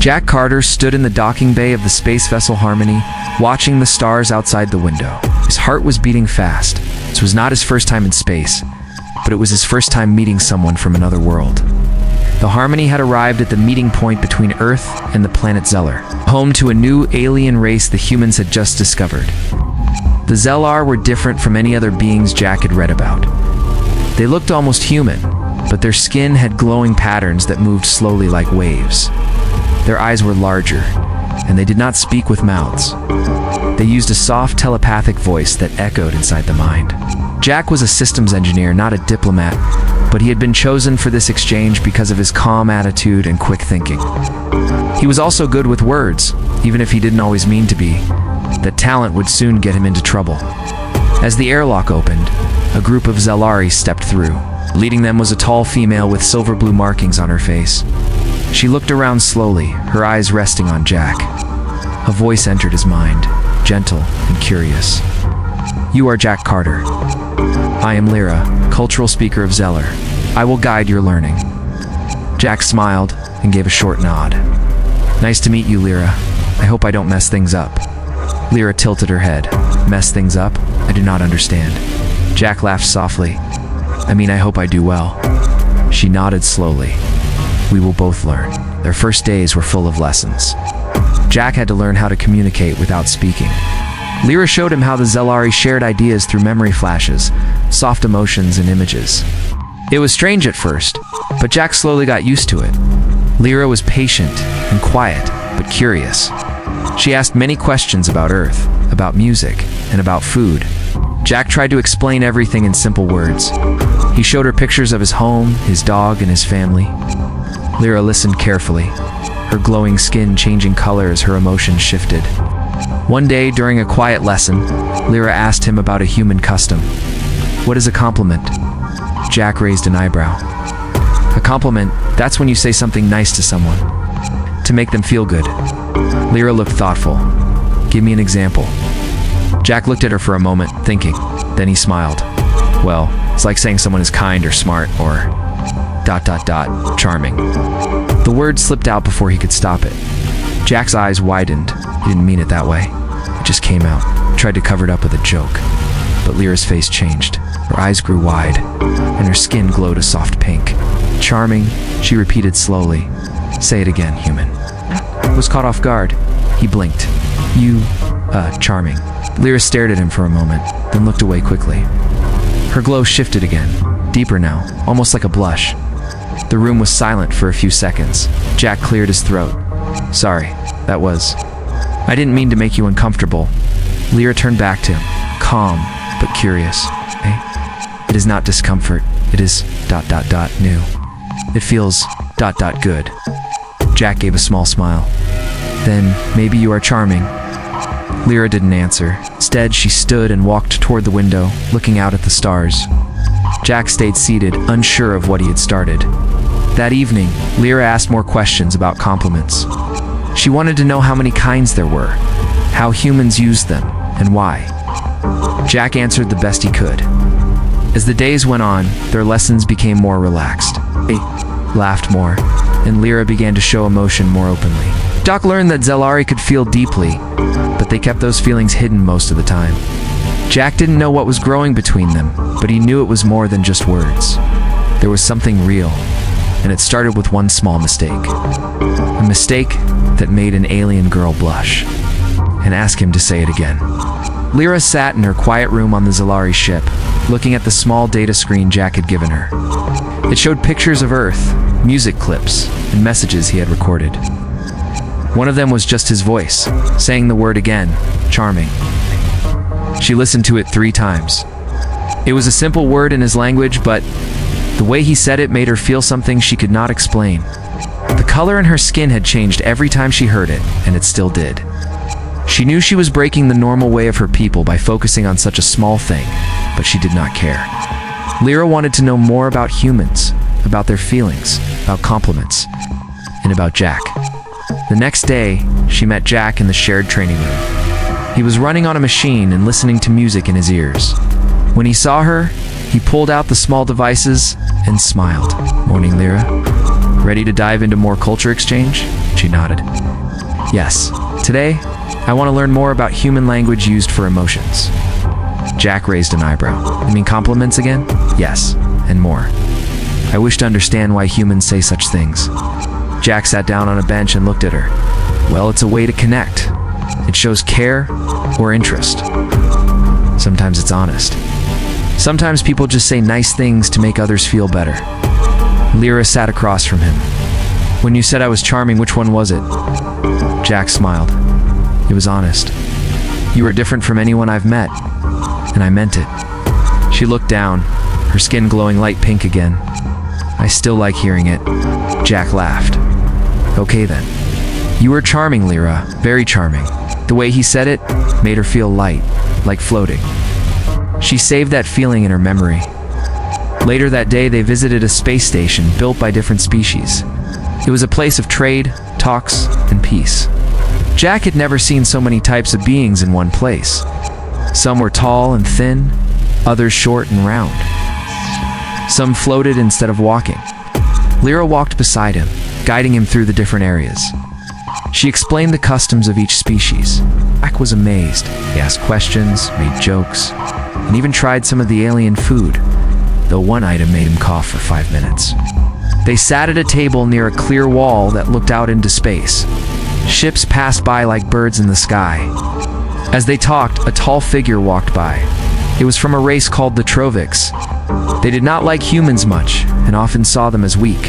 Jack Carter stood in the docking bay of the space vessel Harmony, watching the stars outside the window. His heart was beating fast. This was not his first time in space, but it was his first time meeting someone from another world. The Harmony had arrived at the meeting point between Earth and the planet Zellar, home to a new alien race the humans had just discovered. The Zellar were different from any other beings Jack had read about. They looked almost human, but their skin had glowing patterns that moved slowly like waves. Their eyes were larger, and they did not speak with mouths. They used a soft telepathic voice that echoed inside the mind. Jack was a systems engineer, not a diplomat, but he had been chosen for this exchange because of his calm attitude and quick thinking. He was also good with words, even if he didn't always mean to be. That talent would soon get him into trouble. As the airlock opened, a group of Zellari stepped through. Leading them was a tall female with silver-blue markings on her face. She looked around slowly, her eyes resting on Jack. A voice entered his mind, gentle and curious. "You are Jack Carter. I am Lira, cultural speaker of Zellar. I will guide your learning." Jack smiled and gave a short nod. "Nice to meet you, Lira. I hope I don't mess things up." Lira tilted her head. "Mess things up? I do not understand." Jack laughed softly. I hope I do well." She nodded slowly. "We will both learn." Their first days were full of lessons. Jack had to learn how to communicate without speaking. Lira showed him how the Zellari shared ideas through memory flashes, soft emotions, and images. It was strange at first, but Jack slowly got used to it. Lira was patient and quiet, but curious. She asked many questions about Earth, about music, and about food. Jack tried to explain everything in simple words. He showed her pictures of his home, his dog, and his family. Lira listened carefully, her glowing skin changing color as her emotions shifted. One day, during a quiet lesson, Lira asked him about a human custom. "What is a compliment?" Jack raised an eyebrow. "A compliment, that's when you say something nice to someone, to make them feel good." Lira looked thoughtful. "Give me an example." Jack looked at her for a moment, thinking. Then he smiled. "Well, it's like saying someone is kind or smart or ... charming." The word slipped out before he could stop it. Jack's eyes widened. He didn't mean it that way. It just came out. He tried to cover it up with a joke. But Lira's face changed. Her eyes grew wide, and her skin glowed a soft pink. "Charming," she repeated slowly. "Say it again, human." I was caught off guard. He blinked. Charming." Lira stared at him for a moment, then looked away quickly. Her glow shifted again, deeper now, almost like a blush. The room was silent for a few seconds. Jack cleared his throat. "Sorry, that was... I didn't mean to make you uncomfortable." Lira turned back to him, calm but curious. "It is not discomfort. It is ... new. It feels ... good." Jack gave a small smile. "Then maybe you are charming." Lira didn't answer. Instead, she stood and walked toward the window, looking out at the stars. Jack stayed seated, unsure of what he had started. That evening, Lira asked more questions about compliments. She wanted to know how many kinds there were, how humans used them, and why. Jack answered the best he could. As the days went on, their lessons became more relaxed. They laughed more, and Lira began to show emotion more openly. Jack learned that Zellari could feel deeply, but they kept those feelings hidden most of the time. Jack didn't know what was growing between them, but he knew it was more than just words. There was something real, and it started with one small mistake. A mistake that made an alien girl blush, and ask him to say it again. Lira sat in her quiet room on the Zellari ship, looking at the small data screen Jack had given her. It showed pictures of Earth, music clips, and messages he had recorded. One of them was just his voice, saying the word again, "charming." She listened to it 3 times. It was a simple word in his language, but the way he said it made her feel something she could not explain. The color in her skin had changed every time she heard it, and it still did. She knew she was breaking the normal way of her people by focusing on such a small thing, but she did not care. Lira wanted to know more about humans, about their feelings, about compliments, and about Jack. The next day, she met Jack in the shared training room. He was running on a machine and listening to music in his ears. When he saw her, he pulled out the small devices and smiled. "Morning, Lira. Ready to dive into more culture exchange?" She nodded. Yes. Today, I want to learn more about human language used for emotions. Jack raised an eyebrow. You mean compliments again? Yes, and more. I wish to understand why humans say such things. Jack sat down on a bench and looked at her. Well, it's a way to connect. It shows care or interest. Sometimes it's honest. Sometimes people just say nice things to make others feel better. Lira sat across from him. When you said I was charming, which one was it? Jack smiled. It was honest. You were different from anyone I've met, and I meant it. She looked down, her skin glowing light pink again. I still like hearing it. Jack laughed. Okay then. You were charming, Lira. Very charming. The way he said it made her feel light, like floating. She saved that feeling in her memory. Later that day, they visited a space station built by different species. It was a place of trade, talks, and peace. Jack had never seen so many types of beings in one place. Some were tall and thin, others short and round. Some floated instead of walking. Lira walked beside him, guiding him through the different areas. She explained the customs of each species. Jack was amazed. He asked questions, made jokes, and even tried some of the alien food, though one item made him cough for 5 minutes. They sat at a table near a clear wall that looked out into space. Ships passed by like birds in the sky. As they talked, a tall figure walked by. It was from a race called the Trovex. They did not like humans much, and often saw them as weak.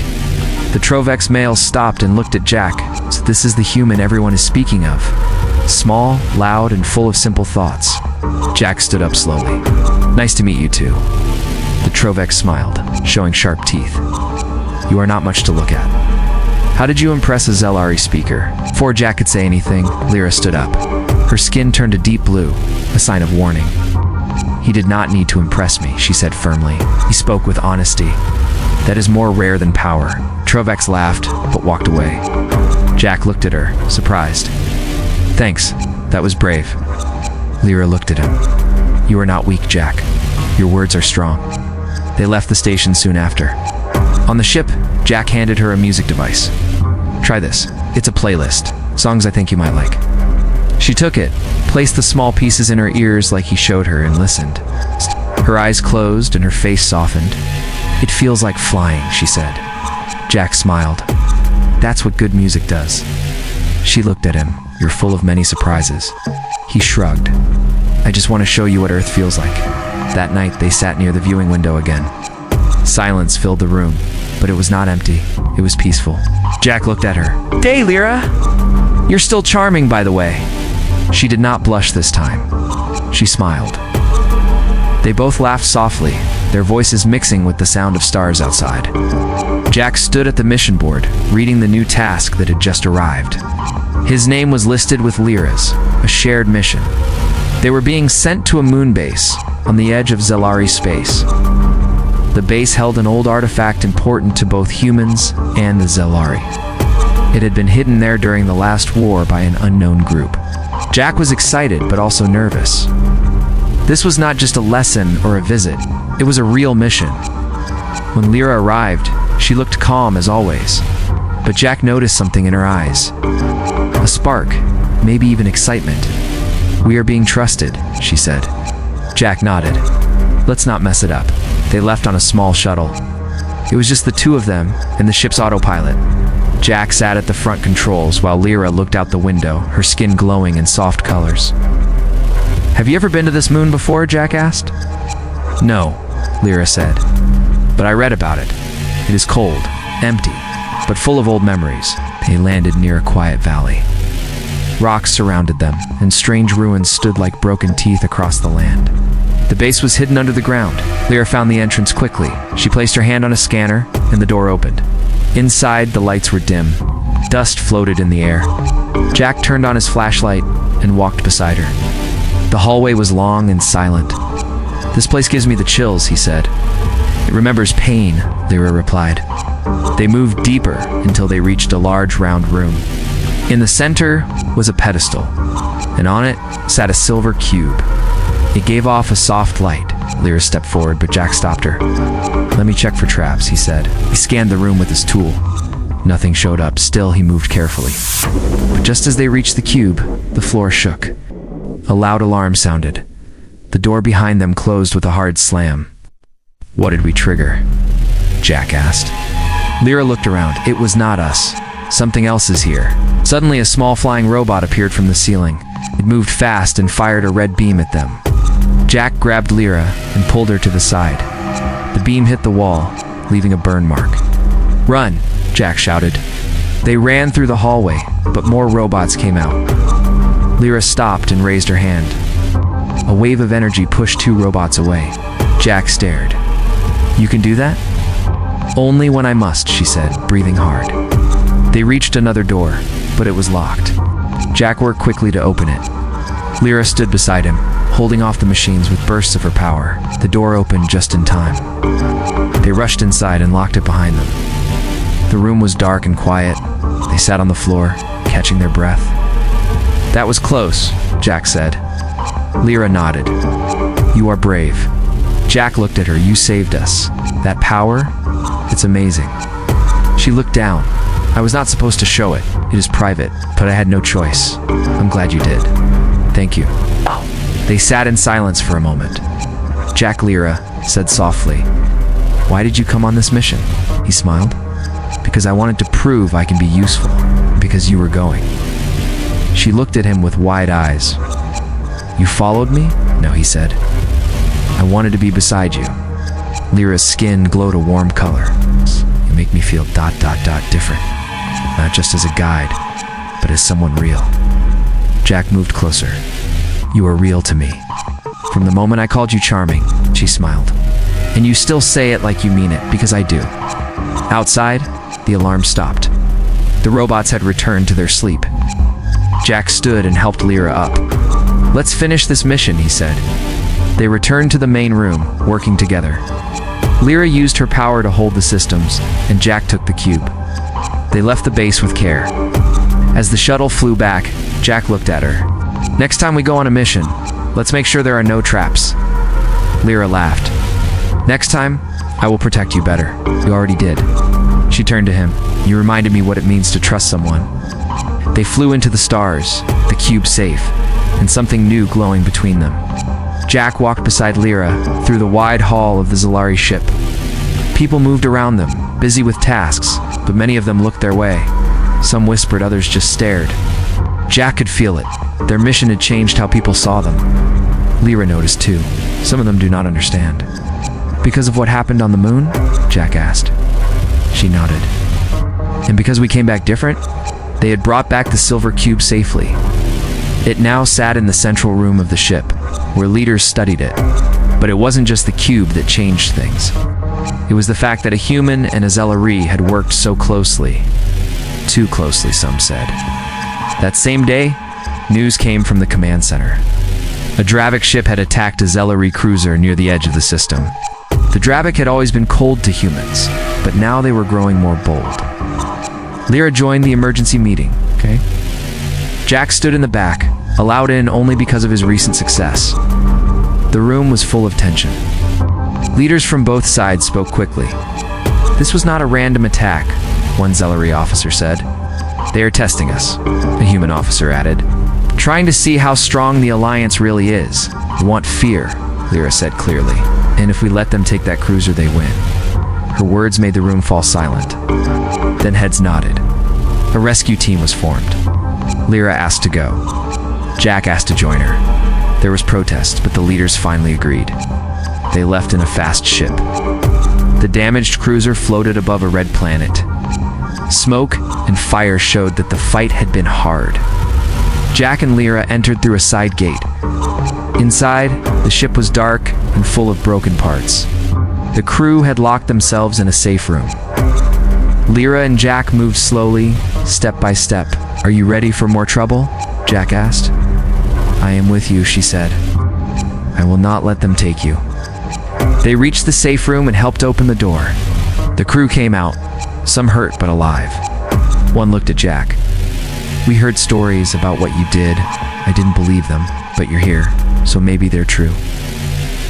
The Trovex males stopped and looked at Jack. So this is the human everyone is speaking of. Small, loud, and full of simple thoughts. Jack stood up slowly. Nice to meet you too. The Trovex smiled, showing sharp teeth. You are not much to look at. How did you impress a Zelari speaker? Before Jack could say anything, Lira stood up. Her skin turned a deep blue, a sign of warning. He did not need to impress me, she said firmly. He spoke with honesty. That is more rare than power. Trovex laughed, but walked away. Jack looked at her, surprised. Thanks, that was brave. Lira looked at him. You are not weak, Jack. Your words are strong. They left the station soon after. On the ship, Jack handed her a music device. Try this. It's a playlist. Songs I think you might like. She took it, placed the small pieces in her ears like he showed her, and listened. Her eyes closed and her face softened. It feels like flying, she said. Jack smiled. That's what good music does. She looked at him. You're full of many surprises. He shrugged. I just want to show you what Earth feels like. That night, they sat near the viewing window again. Silence filled the room, but it was not empty. It was peaceful. Jack looked at her. Day, Lira! You're still charming, by the way. She did not blush this time. She smiled. They both laughed softly, their voices mixing with the sound of stars outside. Jack stood at the mission board, reading the new task that had just arrived. His name was listed with Lira's, a shared mission. They were being sent to a moon base on the edge of Zelari space. The base held an old artifact important to both humans and the Zelari. It had been hidden there during the last war by an unknown group. Jack was excited but also nervous. This was not just a lesson or a visit, it was a real mission. When Lira arrived, she looked calm as always, but Jack noticed something in her eyes. A spark, maybe even excitement. We are being trusted, she said. Jack nodded. Let's not mess it up. They left on a small shuttle. It was just the two of them and the ship's autopilot. Jack sat at the front controls while Lira looked out the window, her skin glowing in soft colors. Have you ever been to this moon before? Jack asked. No, Lira said. But I read about it. It is cold, empty, but full of old memories. They landed near a quiet valley. Rocks surrounded them, and strange ruins stood like broken teeth across the land. The base was hidden under the ground. Lira found the entrance quickly. She placed her hand on a scanner, and the door opened. Inside, the lights were dim. Dust floated in the air. Jack turned on his flashlight and walked beside her. The hallway was long and silent. This place gives me the chills, he said. It remembers pain, Lira replied. They moved deeper until they reached a large round room. In the center was a pedestal, and on it sat a silver cube. It gave off a soft light. Lira stepped forward, but Jack stopped her. Let me check for traps, he said. He scanned the room with his tool. Nothing showed up. Still, he moved carefully. But just as they reached the cube, the floor shook. A loud alarm sounded. The door behind them closed with a hard slam. "What did we trigger?" Jack asked. Lira looked around. It was not us. Something else is here. Suddenly, a small flying robot appeared from the ceiling. It moved fast and fired a red beam at them. Jack grabbed Lira and pulled her to the side. The beam hit the wall, leaving a burn mark. "Run!" Jack shouted. They ran through the hallway, but more robots came out. Lira stopped and raised her hand. A wave of energy pushed 2 robots away. Jack stared. "You can do that?" "Only when I must," she said, breathing hard. They reached another door, but it was locked. Jack worked quickly to open it. Lira stood beside him, holding off the machines with bursts of her power. The door opened just in time. They rushed inside and locked it behind them. The room was dark and quiet. They sat on the floor, catching their breath. "That was close," Jack said. Lira nodded. "You are brave." Jack looked at her. "You saved us. That power? It's amazing." She looked down. "I was not supposed to show it. It is private, but I had no choice. I'm glad you did." "Thank you." They sat in silence for a moment. Jack Lira said softly, "Why did you come on this mission?" He smiled. "Because I wanted to prove I can be useful. Because you were going." She looked at him with wide eyes. "You followed me?" "No," he said. "I wanted to be beside you." Lira's skin glowed a warm color. "You make me feel ... different. Not just as a guide, but as someone real." Jack moved closer. "You are real to me. From the moment I called you charming," she smiled. "And you still say it like you mean it, because I do." Outside, the alarm stopped. The robots had returned to their sleep. Jack stood and helped Lira up. "Let's finish this mission," he said. They returned to the main room, working together. Lira used her power to hold the systems, and Jack took the cube. They left the base with care. As the shuttle flew back, Jack looked at her. "Next time we go on a mission, let's make sure there are no traps." Lira laughed. "Next time, I will protect you better. You already did." She turned to him. "You reminded me what it means to trust someone." They flew into the stars, the cube safe, and something new glowing between them. Jack walked beside Lira through the wide hall of the Zalari ship. People moved around them, busy with tasks, but many of them looked their way. Some whispered, others just stared. Jack could feel it. Their mission had changed how people saw them. Lira noticed too. Some of them do not understand. "Because of what happened on the moon?" Jack asked. She nodded. "And because we came back different?" They had brought back the silver cube safely. It now sat in the central room of the ship, where leaders studied it. But it wasn't just the cube that changed things. It was the fact that a human and a Zalari had worked so closely. Too closely, some said. That same day, news came from the command center. A Dravik ship had attacked a Zalari cruiser near the edge of the system. The Dravik had always been cold to humans, but now they were growing more bold. Lira joined the emergency meeting, okay? Jack stood in the back, allowed in only because of his recent success. The room was full of tension. Leaders from both sides spoke quickly. "This was not a random attack," one Zalari officer said. "They are testing us," a human officer added. "Trying to see how strong the Alliance really is. They want fear," Lira said clearly. "And if we let them take that cruiser, they win." Her words made the room fall silent. Then heads nodded. A rescue team was formed. Lira asked to go. Jack asked to join her. There was protest, but the leaders finally agreed. They left in a fast ship. The damaged cruiser floated above a red planet. Smoke and fire showed that the fight had been hard. Jack and Lira entered through a side gate. Inside, the ship was dark and full of broken parts. The crew had locked themselves in a safe room. Lira and Jack moved slowly, step by step. "Are you ready for more trouble?" Jack asked. "I am with you," she said. "I will not let them take you." They reached the safe room and helped open the door. The crew came out, some hurt but alive. One looked at Jack. "We heard stories about what you did. I didn't believe them, but you're here, so maybe they're true."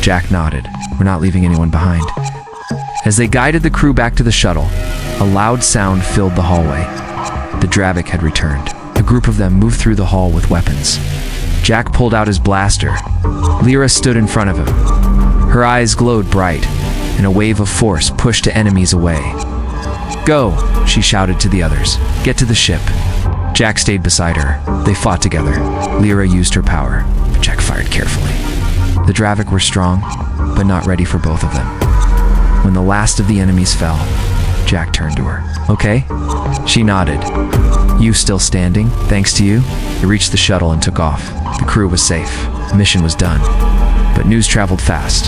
Jack nodded. "We're not leaving anyone behind." As they guided the crew back to the shuttle, a loud sound filled the hallway. The Dravik had returned. A group of them moved through the hall with weapons. Jack pulled out his blaster. Lira stood in front of him. Her eyes glowed bright, and a wave of force pushed the enemies away. "Go," she shouted to the others. "Get to the ship." Jack stayed beside her. They fought together. Lira used her power, but Jack fired carefully. The Dravik were strong, but not ready for both of them. When the last of the enemies fell, Jack turned to her. "Okay?" She nodded. "You still standing? Thanks to you?" They reached the shuttle and took off. The crew was safe. The mission was done. But news traveled fast.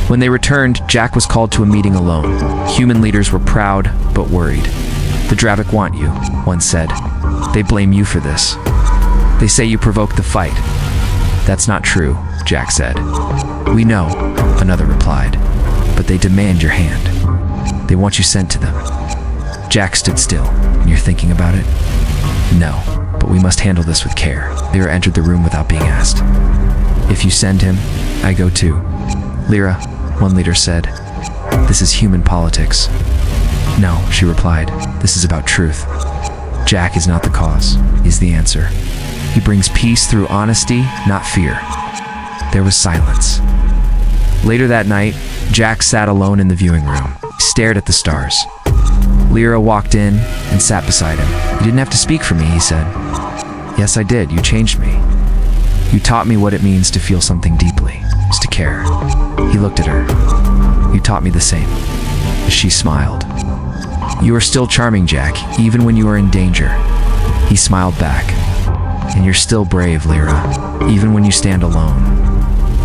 When they returned, Jack was called to a meeting alone. Human leaders were proud, but worried. "The Dravik want you," one said. "They blame you for this. They say you provoked the fight." "That's not true," Jack said. "We know," another replied. "But they demand your hand. They want you sent to them." Jack stood still. "You're thinking about it?" "No, but we must handle this with care." Lira entered the room without being asked. "If you send him, I go too." "Lira," one leader said, "this is human politics." "No," she replied, "this is about truth. Jack is not the cause, he's the answer. He brings peace through honesty, not fear." There was silence. Later that night, Jack sat alone in the viewing room. He stared at the stars. Lira walked in and sat beside him. "You didn't have to speak for me," he said. "Yes, I did. You changed me. You taught me what it means to feel something deeply, to care." He looked at her. "You taught me the same." She smiled. "You are still charming, Jack, even when you are in danger." He smiled back. "And you're still brave, Lira, even when you stand alone."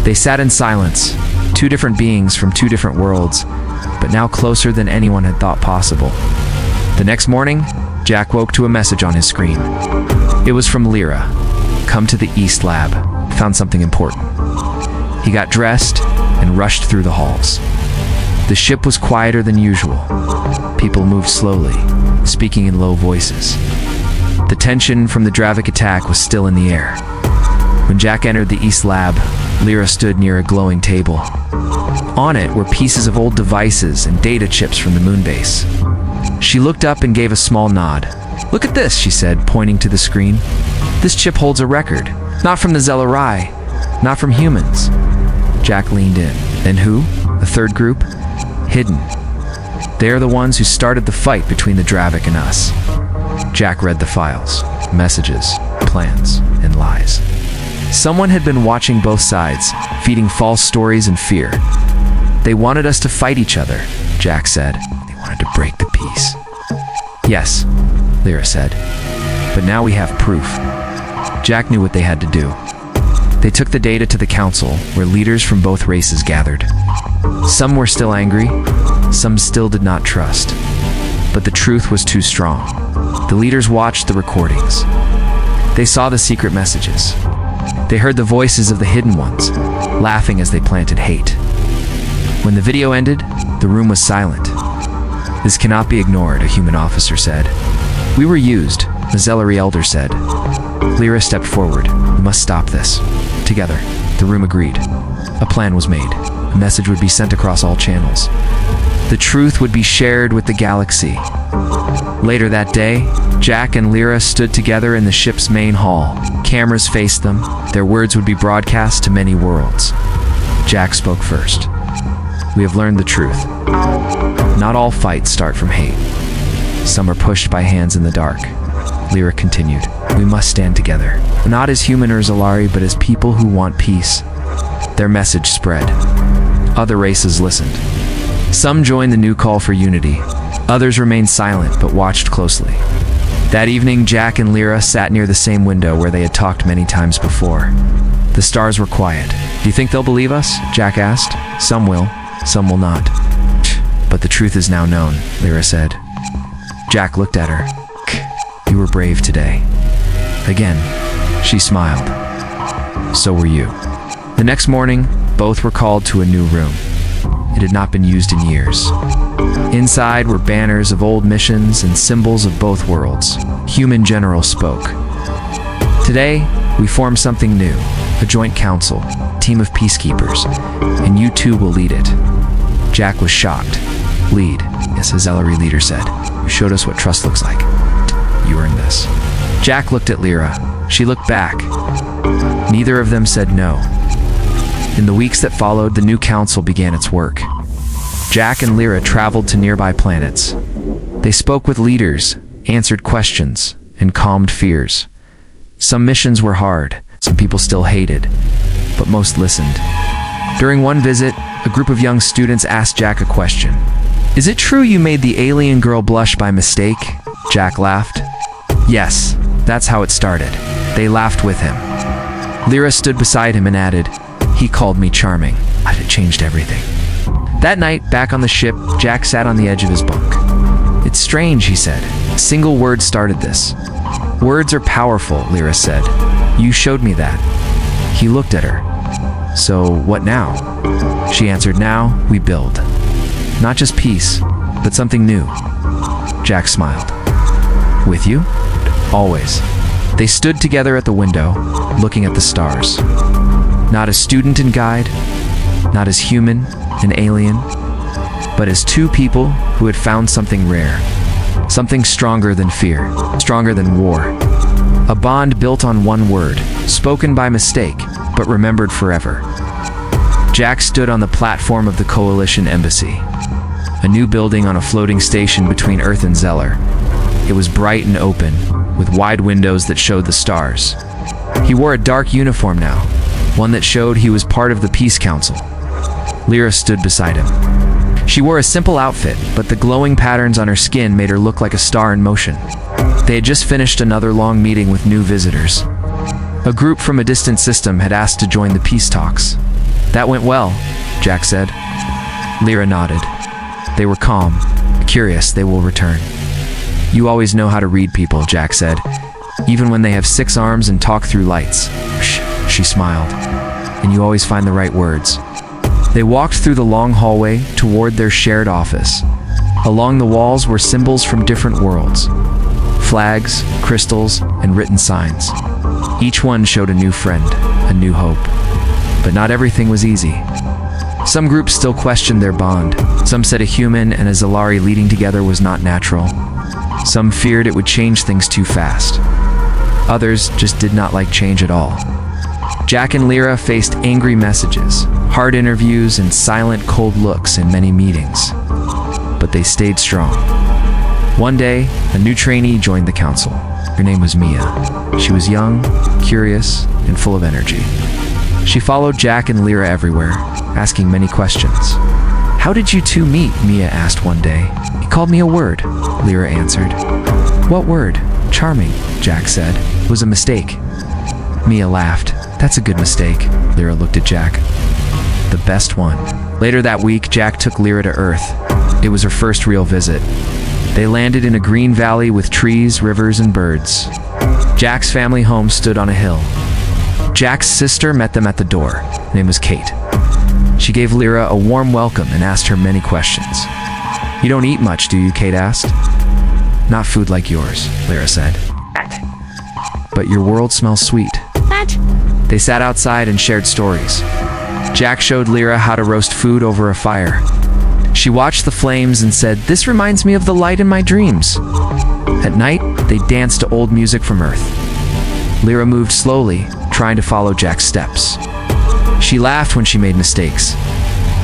They sat in silence, two different beings from two different worlds, but now closer than anyone had thought possible. The next morning, Jack woke to a message on his screen. It was from Lira. "Come to the East Lab. Found something important." He got dressed and rushed through the halls. The ship was quieter than usual. People moved slowly, speaking in low voices. The tension from the Dravik attack was still in the air. When Jack entered the East Lab, Lira stood near a glowing table. On it were pieces of old devices and data chips from the moon base. She looked up and gave a small nod. "Look at this," she said, pointing to the screen. "This chip holds a record. Not from the Zellerai, not from humans." Jack leaned in. "Then who? A third group?" "Hidden. They are the ones who started the fight between the Dravik and us." Jack read the files, messages, plans, and lies. Someone had been watching both sides, feeding false stories and fear. "They wanted us to fight each other," Jack said. "They wanted to break the peace." "Yes," Lira said. "But now we have proof." Jack knew what they had to do. They took the data to the council, where leaders from both races gathered. Some were still angry, some still did not trust. But the truth was too strong. The leaders watched the recordings. They saw the secret messages. They heard the voices of the hidden ones, laughing as they planted hate. When the video ended, the room was silent. "This cannot be ignored," a human officer said. "We were used," the Zellery elder said. Lira stepped forward. "We must stop this." Together, the room agreed. A plan was made. A message would be sent across all channels. The truth would be shared with the galaxy. Later that day, Jack and Lira stood together in the ship's main hall. Cameras faced them. Their words would be broadcast to many worlds. Jack spoke first. "We have learned the truth. Not all fights start from hate. Some are pushed by hands in the dark." Lira continued. "We must stand together, not as human or Zellery, but as people who want peace." Their message spread. Other races listened. Some joined the new call for unity. Others remained silent but watched closely. That evening, Jack and Lira sat near the same window where they had talked many times before. The stars were quiet. "Do you think they'll believe us?" Jack asked. "Some will, some will not. But the truth is now known," Lira said. Jack looked at her. "You were brave today." Again, she smiled. "So were you." The next morning, both were called to a new room. It had not been used in years. Inside were banners of old missions and symbols of both worlds. Human General spoke. "Today, we form something new, a joint council, a team of peacekeepers, and you two will lead it." Jack was shocked. Lead, yes, his Ellery leader said. You showed us what trust looks like. You earned this. Jack looked at Lira. She looked back. Neither of them said no. In the weeks that followed, the new council began its work. Jack and Lira traveled to nearby planets. They spoke with leaders, answered questions, and calmed fears. Some missions were hard, some people still hated, but most listened. During one visit, a group of young students asked Jack a question. Is it true you made the alien girl blush by mistake? Jack laughed. Yes, that's how it started. They laughed with him. Lira stood beside him and added, he called me charming. It changed everything. That night, back on the ship, Jack sat on the edge of his bunk. It's strange, he said. A single word started this. Words are powerful, Lira said. You showed me that. He looked at her. So, what now? She answered, now we build. Not just peace, but something new. Jack smiled. With you? Always. They stood together at the window, looking at the stars. Not as student and guide, not as human and alien, but as two people who had found something rare. Something stronger than fear, stronger than war. A bond built on one word, spoken by mistake, but remembered forever. Jack stood on the platform of the Coalition Embassy, a new building on a floating station between Earth and Zeller. It was bright and open, with wide windows that showed the stars. He wore a dark uniform now, one that showed he was part of the Peace Council. Lira stood beside him. She wore a simple outfit, but the glowing patterns on her skin made her look like a star in motion. They had just finished another long meeting with new visitors. A group from a distant system had asked to join the peace talks. That went well, Jack said. Lira nodded. They were calm, curious they will return. You always know how to read people, Jack said, even when they have 6 arms and talk through lights. Shh, she smiled. And you always find the right words. They walked through the long hallway toward their shared office. Along the walls were symbols from different worlds. Flags, crystals, and written signs. Each one showed a new friend, a new hope. But not everything was easy. Some groups still questioned their bond. Some said a human and a Zalari leading together was not natural. Some feared it would change things too fast. Others just did not like change at all. Jack and Lira faced angry messages, hard interviews, and silent, cold looks in many meetings. But they stayed strong. One day, a new trainee joined the council. Her name was Mia. She was young, curious, and full of energy. She followed Jack and Lira everywhere, asking many questions. How did you two meet? Mia asked one day. He called me a word, Lira answered. What word? Charming, Jack said. It was a mistake. Mia laughed. That's a good mistake. Lira looked at Jack. The best one. Later that week, Jack took Lira to Earth. It was her first real visit. They landed in a green valley with trees, rivers, and birds. Jack's family home stood on a hill. Jack's sister met them at the door. Her name was Kate. She gave Lira a warm welcome and asked her many questions. You don't eat much, do you? Kate asked. Not food like yours, Lira said. But your world smells sweet. What? They sat outside and shared stories. Jack showed Lira how to roast food over a fire. She watched the flames and said, this reminds me of the light in my dreams. At night, they danced to old music from Earth. Lira moved slowly, trying to follow Jack's steps. She laughed when she made mistakes.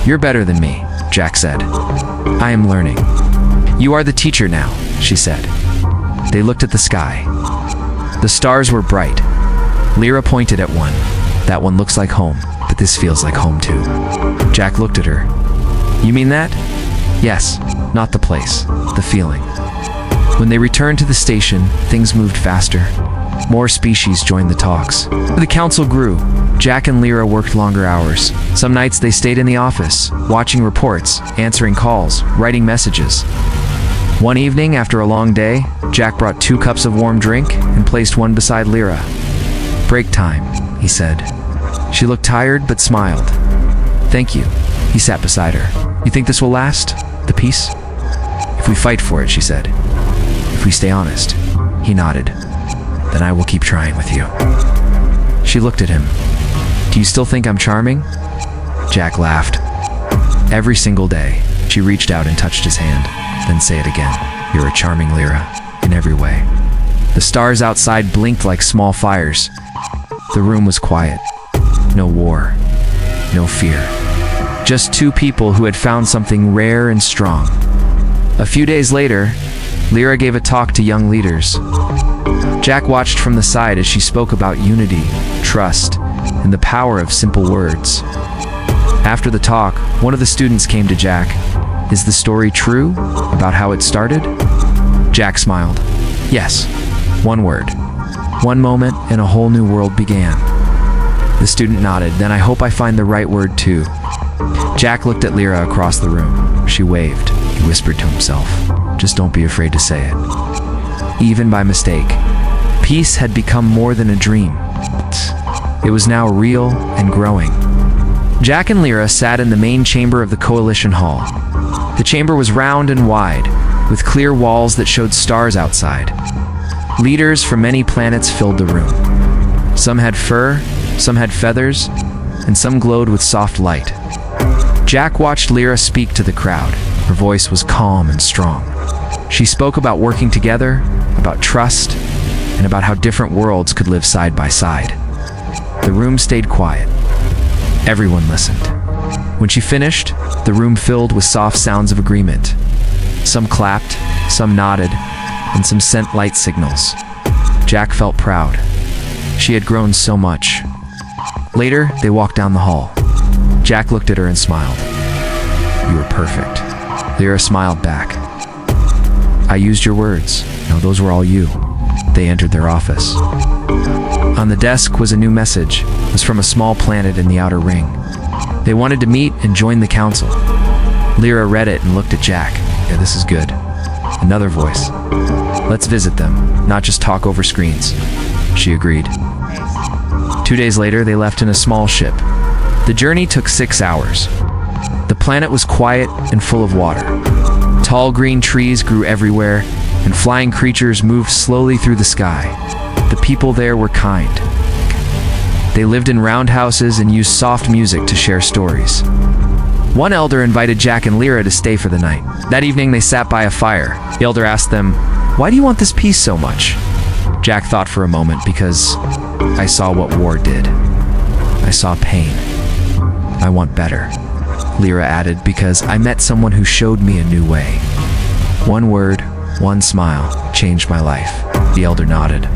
You're better than me, Jack said. I am learning. You are the teacher now, she said. They looked at the sky. The stars were bright. Lira pointed at one. That one looks like home, but this feels like home too. Jack looked at her. You mean that? Yes, not the place, the feeling. When they returned to the station, things moved faster. More species joined the talks. The council grew. Jack and Lira worked longer hours. Some nights they stayed in the office, watching reports, answering calls, writing messages. One evening, after a long day, Jack brought 2 cups of warm drink and placed one beside Lira. Break time, he said. She looked tired but smiled. Thank you. He sat beside her. You think this will last? The peace? If we fight for it, she said. If we stay honest. He nodded. Then I will keep trying with you. She looked at him. Do you still think I'm charming? Jack laughed. Every single day. She reached out and touched his hand. Then say it again. You're a charming Lira, in every way. The stars outside blinked like small fires. The room was quiet. No war. No fear. Just two people who had found something rare and strong. A few days later, Lira gave a talk to young leaders. Jack watched from the side as she spoke about unity, trust, and the power of simple words. After the talk, one of the students came to Jack. Is the story true about how it started? Jack smiled. Yes, one word. One moment and a whole new world began. The student nodded. Then I hope I find the right word too. Jack looked at Lira across the room. She waved. He whispered to himself, just don't be afraid to say it. Even by mistake, peace had become more than a dream. It was now real and growing. Jack and Lira sat in the main chamber of the Coalition Hall. The chamber was round and wide, with clear walls that showed stars outside. Leaders from many planets filled the room. Some had fur, some had feathers, and some glowed with soft light. Jack watched Lira speak to the crowd. Her voice was calm and strong. She spoke about working together, about trust, and about how different worlds could live side by side. The room stayed quiet. Everyone listened. When she finished, the room filled with soft sounds of agreement. Some clapped, some nodded, and some sent light signals. Jack felt proud. She had grown so much. Later, they walked down the hall. Jack looked at her and smiled. You were perfect. Lira smiled back. I used your words. No, those were all you. They entered their office. On the desk was a new message. It was from a small planet in the outer ring. They wanted to meet and join the council. Lira read it and looked at Jack. Yeah, this is good. Another voice. Let's visit them, not just talk over screens. She agreed. 2 days later, they left in a small ship. The journey took 6 hours. The planet was quiet and full of water. Tall green trees grew everywhere, and flying creatures moved slowly through the sky. The people there were kind. They lived in roundhouses and used soft music to share stories. One elder invited Jack and Lira to stay for the night. That evening, they sat by a fire. The elder asked them, "Why do you want this peace so much?" Jack thought for a moment. Because I saw what war did. I saw pain. I want better. Lira added, because I met someone who showed me a new way. One word, one smile, changed my life. The elder nodded.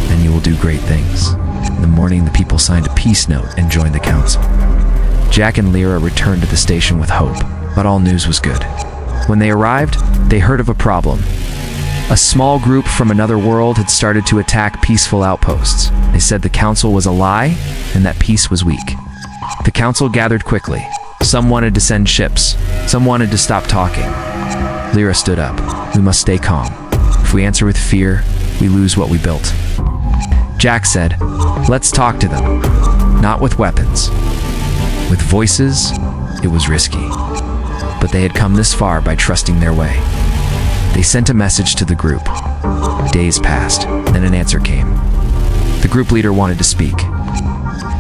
And you will do great things. In the morning, the people signed a peace note and joined the council. Jack and Lira returned to the station with hope, but all news was good. When they arrived, they heard of a problem. A small group from another world had started to attack peaceful outposts. They said the council was a lie and that peace was weak. The council gathered quickly. Some wanted to send ships. Some wanted to stop talking. Lira stood up. We must stay calm. If we answer with fear, we lose what we built. Jack said, let's talk to them. Not with weapons. With voices, it was risky. But they had come this far by trusting their way. They sent a message to the group. Days passed, then an answer came. The group leader wanted to speak.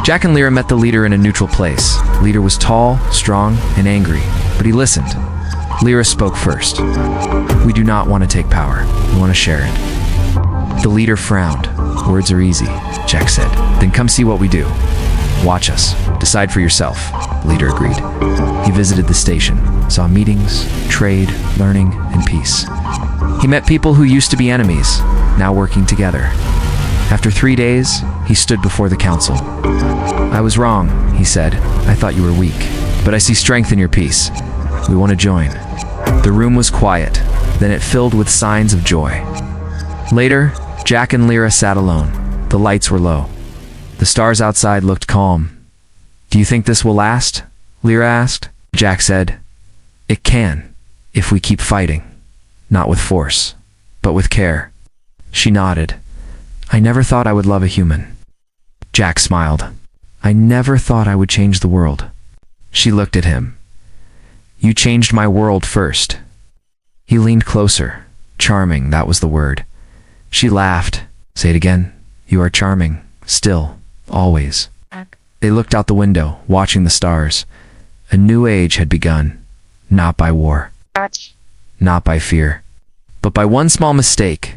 Jack and Lira met the leader in a neutral place. The leader was tall, strong, and angry, but he listened. Lira spoke first. We do not want to take power. We want to share it. The leader frowned. Words are easy, Jack said. Then come see what we do. Watch us. Decide for yourself. The leader agreed. He visited the station, saw meetings, trade, learning, and peace. He met people who used to be enemies, now working together. After 3 days, he stood before the council. I was wrong, he said. I thought you were weak, but I see strength in your peace. We want to join. The room was quiet, then it filled with signs of joy. Later, Jack and Lira sat alone. The lights were low. The stars outside looked calm. Do you think this will last? Lira asked. Jack said, it can, if we keep fighting. Not with force, but with care. She nodded. I never thought I would love a human. Jack smiled. I never thought I would change the world. She looked at him. You changed my world first. He leaned closer. Charming, that was the word. She laughed. Say it again. You are charming. Still. Always. They looked out the window, watching the stars. A new age had begun. not by war, not by fear, but by one small mistake,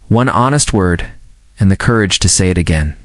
one honest word, and the courage to say it again.